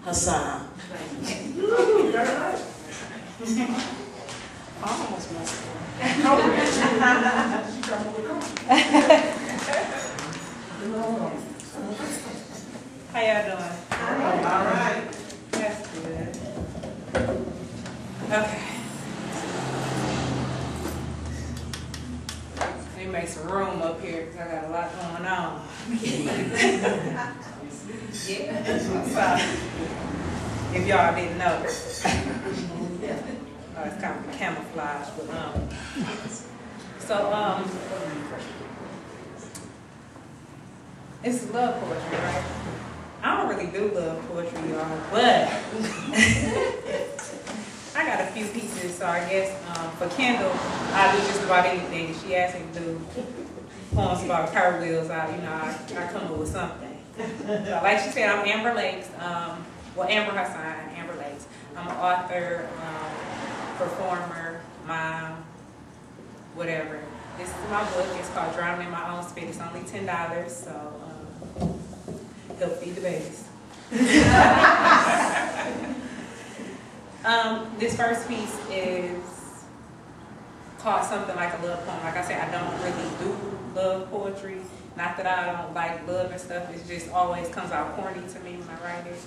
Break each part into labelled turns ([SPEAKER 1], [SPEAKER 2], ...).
[SPEAKER 1] Hassan.
[SPEAKER 2] Ooh, very nice.
[SPEAKER 1] I almost messed up.
[SPEAKER 3] How y'all doing?
[SPEAKER 2] All right.
[SPEAKER 3] That's good. Okay. Let me make some room up here because I got a lot going on. Yeah. So, if y'all didn't know, it's kind of camouflage, but it's love poetry, right? I don't really do love poetry, y'all, but I got a few pieces, so I guess for Kendall, I do just about anything. She asked me to do poems about car wheels. I come up with something. So like she said, I'm Amber Lakes. Amber Hassan, Amber Lakes. I'm an author, performer, mom, whatever. This is my book. It's called Drowning in My Own Spit. It's only $10, so help feed the babies. This first piece is called Something Like a Love Poem. Like I said, I don't really do love poetry. Not that I don't like love and stuff. It just always comes out corny to me when I write it.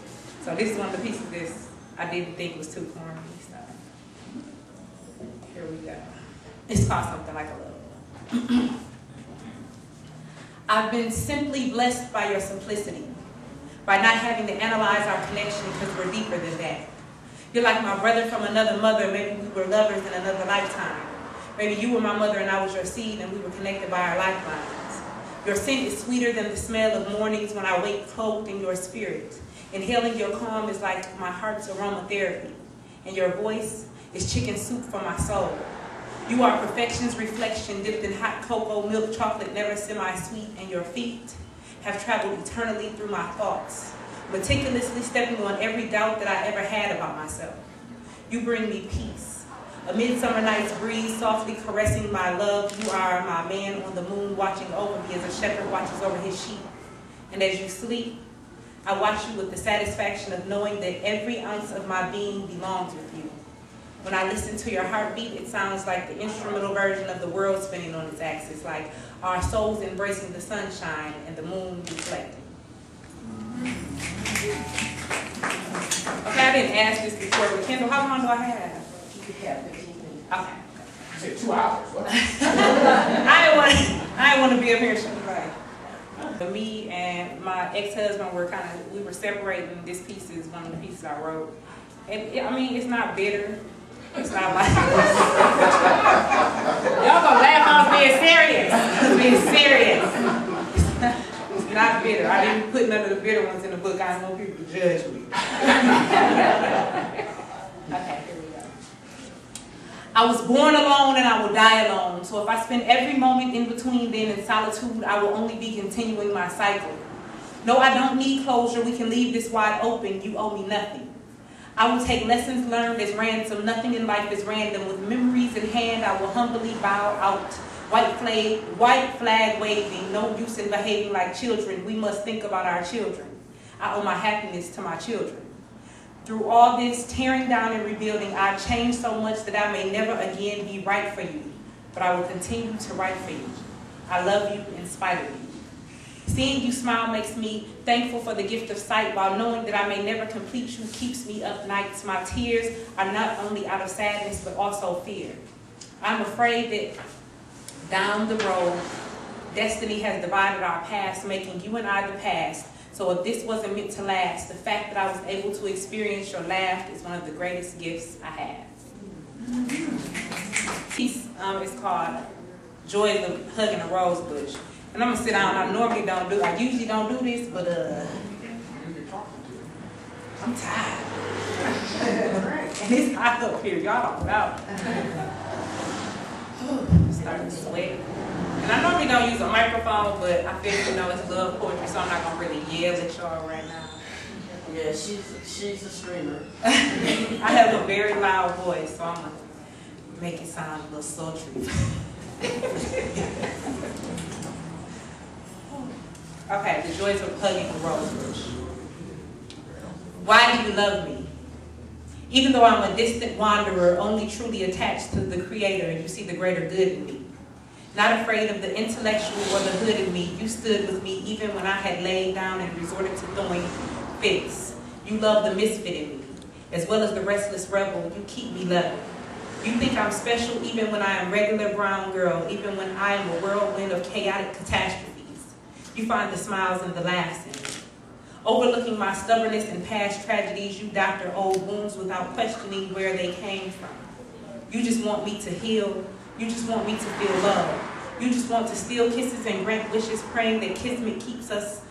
[SPEAKER 3] So this is one of the pieces that I didn't think was too corny. So here we go. It's called Something Like a Love Poem. I've been simply blessed by your simplicity, by not having to analyze our connection because we're deeper than that. You're like my brother from another mother. Maybe we were lovers in another lifetime. Maybe you were my mother and I was your seed and we were connected by our lifelines. Your scent is sweeter than the smell of mornings when I wake clothed in your spirit. Inhaling your calm is like my heart's aromatherapy. And your voice is chicken soup for my soul. You are perfection's reflection dipped in hot cocoa, milk chocolate, never semi-sweet. And your feet have traveled eternally through my thoughts, meticulously stepping on every doubt that I ever had about myself. You bring me peace. A midsummer night's breeze softly caressing my love. You are my man on the moon watching over me as a shepherd watches over his sheep. And as you sleep, I watch you with the satisfaction of knowing that every ounce of my being belongs with you. When I listen to your heartbeat, it sounds like the instrumental version of the world spinning on its axis, like our souls embracing the sunshine and the moon reflecting. Okay, I didn't ask this before, but Kendall, how long do I have?
[SPEAKER 1] You have 15 minutes.
[SPEAKER 3] Okay.
[SPEAKER 2] You said 2 hours. What?
[SPEAKER 3] I didn't want to be up here shooting right. Me and my ex-husband we were separating. This piece is one of the pieces I wrote. And I mean, it's not bitter. It's not like y'all gonna laugh. I was being serious. I was being serious. It's not bitter. I didn't put none of the bitter ones in the book. I don't want people to judge me. Okay, here we go. I was born alone and I will die alone. So if I spend every moment in between then in solitude, I will only be continuing my cycle. No, I don't need closure. We can leave this wide open. You owe me nothing. I will take lessons learned as ransom. Nothing in life is random. With memories in hand, I will humbly bow out. White flag waving. No use in behaving like children. We must think about our children. I owe my happiness to my children. Through all this tearing down and rebuilding, I've changed so much that I may never again be right for you. But I will continue to write for you. I love you in spite of you. Seeing you smile makes me thankful for the gift of sight, while knowing that I may never complete you keeps me up nights. My tears are not only out of sadness, but also fear. I'm afraid that down the road, destiny has divided our paths, making you and I the past. So if this wasn't meant to last, the fact that I was able to experience your laugh is one of the greatest gifts I have. This piece is called Joy is Hugging a Rose Bush. And I'm gonna sit down. I usually don't do this, but I'm tired. And it's hot up here, y'all don't know. I'm starting to sweat. And I normally don't use a microphone, but I feel it's love poetry, so I'm not gonna really yell at y'all right now.
[SPEAKER 1] Yeah, she's a streamer.
[SPEAKER 3] I have a very loud voice, so I'm gonna make it sound a little sultry. Okay, the joys of hugging the rose bush. Why do you love me? Even though I'm a distant wanderer, only truly attached to the Creator, you see the greater good in me. Not afraid of the intellectual or the hood in me, you stood with me even when I had laid down and resorted to throwing fits. You love the misfit in me, as well as the restless rebel. You keep me level. You think I'm special even when I am regular brown girl, even when I am a whirlwind of chaotic catastrophes. You find the smiles and the laughs in me. Overlooking my stubbornness and past tragedies, you doctor old wounds without questioning where they came from. You just want me to heal. You just want me to feel love. You just want to steal kisses and grant wishes, praying that kismet keeps us.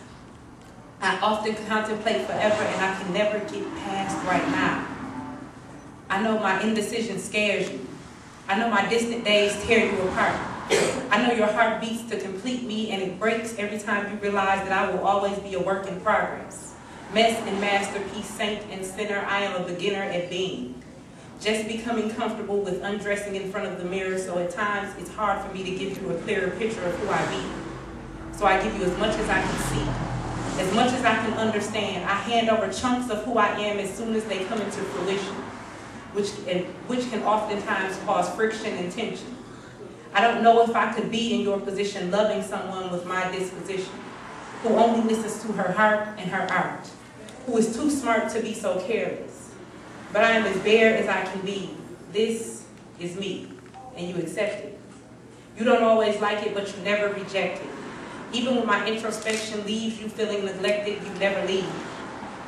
[SPEAKER 3] I often contemplate forever, and I can never get past right now. I know my indecision scares you. I know my distant days tear you apart. I know your heart beats to complete me, and it breaks every time you realize that I will always be a work in progress. Mess and masterpiece, saint and sinner, I am a beginner at being. Just becoming comfortable with undressing in front of the mirror, so at times it's hard for me to give you a clearer picture of who I be. So I give you as much as I can see, as much as I can understand. I hand over chunks of who I am as soon as they come into fruition, which can oftentimes cause friction and tension. I don't know if I could be in your position loving someone with my disposition, who only listens to her heart and her art, who is too smart to be so careless. But I am as bare as I can be. This is me, and you accept it. You don't always like it, but you never reject it. Even when my introspection leaves you feeling neglected, you never leave.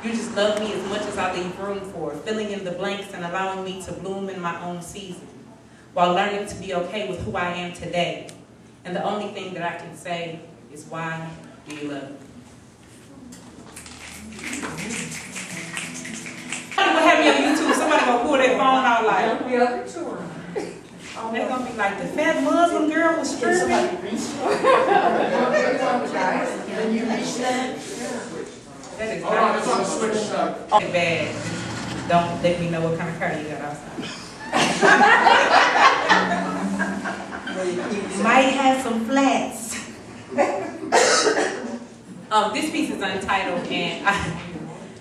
[SPEAKER 3] You just love me as much as I leave room for, filling in the blanks and allowing me to bloom in my own season, while learning to be okay with who I am today. And the only thing that I can say is, why do you love me? We'll have me on YouTube. Somebody gonna pull their phone out like, they're gonna be like, the fat Muslim girl was stripping.
[SPEAKER 1] Somebody reach. Then you reach that.
[SPEAKER 3] That is
[SPEAKER 2] Hold on, it's on the switch.
[SPEAKER 3] bad. Don't let me know what kind of car you got outside. Might have some flats. This piece is untitled, and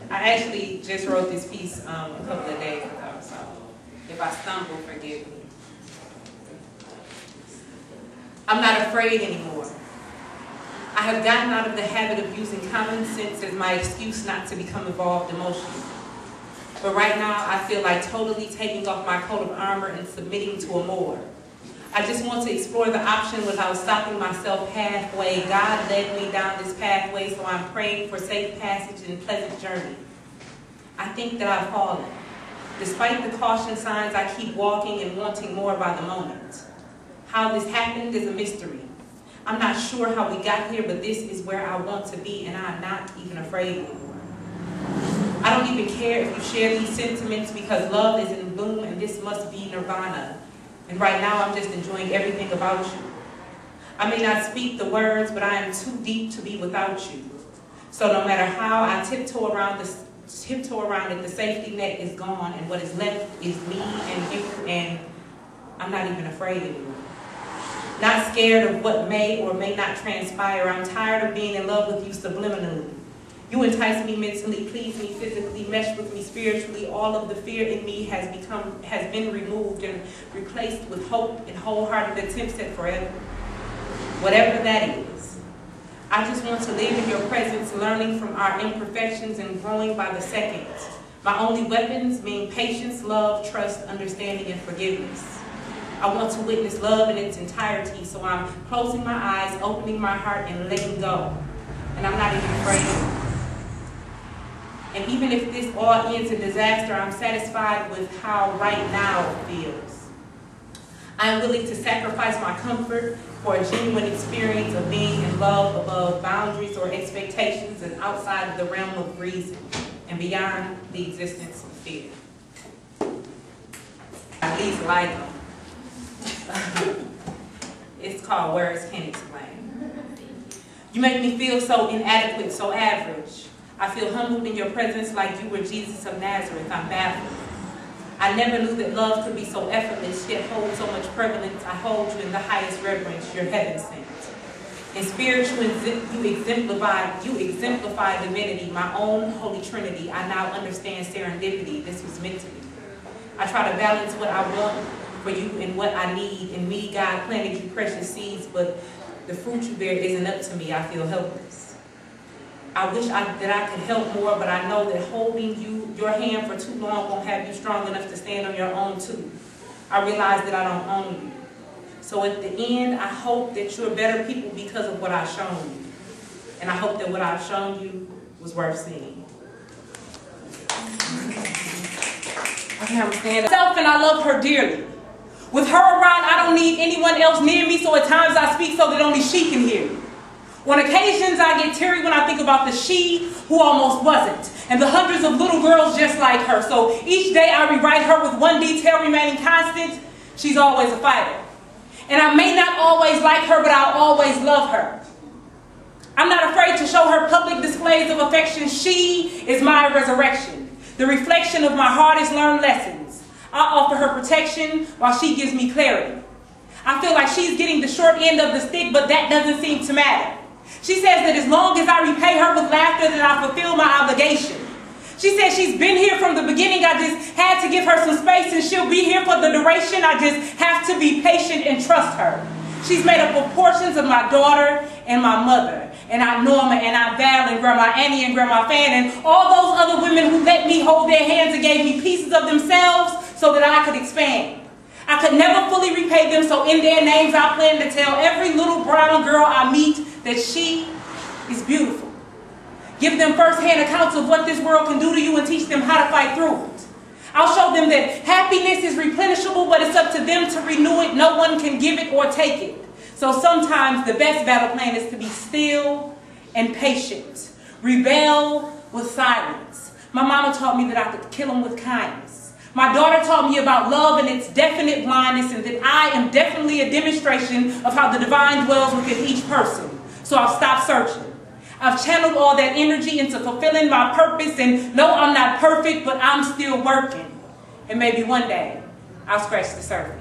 [SPEAKER 3] I actually just wrote this piece a couple of days ago, so if I stumble, forgive me. I'm not afraid anymore. I have gotten out of the habit of using common sense as my excuse not to become involved emotionally. But right now, I feel like totally taking off my coat of armor and submitting to a more. I just want to explore the option without stopping myself halfway. God led me down this pathway, so I'm praying for safe passage and pleasant journey. I think that I've fallen. Despite the caution signs, I keep walking and wanting more by the moment. How this happened is a mystery. I'm not sure how we got here, but this is where I want to be, and I'm not even afraid anymore. I don't even care if you share these sentiments, because love is in bloom, and this must be nirvana. And right now, I'm just enjoying everything about you. I may not speak the words, but I am too deep to be without you. So no matter how I tiptoe around it, the safety net is gone, and what is left is me and you, and I'm not even afraid anymore. Not scared of what may or may not transpire. I'm tired of being in love with you subliminally. You entice me mentally, please me physically, mesh with me spiritually. All of the fear in me has been removed and replaced with hope and wholehearted attempts at forever. Whatever that is. I just want to live in your presence, learning from our imperfections and growing by the second. My only weapons mean patience, love, trust, understanding, and forgiveness. I want to witness love in its entirety, so I'm closing my eyes, opening my heart, and letting go. And I'm not even afraid. And even if this all ends in disaster, I'm satisfied with how right now it feels. I'm willing to sacrifice my comfort for a genuine experience of being in love above boundaries or expectations and outside of the realm of reason and beyond the existence of fear. At least like them. It's called Words Can't Explain. You make me feel so inadequate, so average. I feel humbled in your presence like you were Jesus of Nazareth. I'm baffled. I never knew that love could be so effortless, yet hold so much prevalence. I hold you in the highest reverence, you're heaven sent. In spiritual, you exemplify divinity, my own holy trinity. I now understand serendipity. This was meant to be. I try to balance what I want for you and what I need. In me, God planted you precious seeds, but the fruit you bear isn't up to me. I feel helpless. I wish that I could help more, but I know that holding your hand for too long won't have you strong enough to stand on your own too. I realize that I don't own you. So at the end, I hope that you're better people because of what I've shown you. And I hope that what I've shown you was worth seeing. Okay, I'm standing up, and I love her dearly. With her around, I don't need anyone else near me, so at times I speak so that only she can hear me. On occasions, I get teary when I think about the she who almost wasn't, and the hundreds of little girls just like her. So each day I rewrite her with one detail remaining constant: she's always a fighter. And I may not always like her, but I'll always love her. I'm not afraid to show her public displays of affection. She is my resurrection, the reflection of my hardest learned lessons. I offer her protection while she gives me clarity. I feel like she's getting the short end of the stick, but that doesn't seem to matter. She says that as long as I repay her with laughter, that I fulfill my obligation. She says she's been here from the beginning. I just had to give her some space, and she'll be here for the duration. I just have to be patient and trust her. She's made up of portions of my daughter and my mother, and Aunt Norma and Aunt Val and Grandma Annie and Grandma Fan and all those other women who let me hold their hands and gave me pieces of themselves so that I could expand. I could never fully repay them, so in their names I plan to tell every little brown girl I meet that she is beautiful. Give them first-hand accounts of what this world can do to you and teach them how to fight through it. I'll show them that happiness is replenishable, but it's up to them to renew it. No one can give it or take it. So sometimes the best battle plan is to be still and patient. Rebel with silence. My mama taught me that I could kill them with kindness. My daughter taught me about love and its definite blindness, and that I am definitely a demonstration of how the divine dwells within each person. So I'll stop searching. I've channeled all that energy into fulfilling my purpose, and no, I'm not perfect, but I'm still working. And maybe one day, I'll scratch the surface.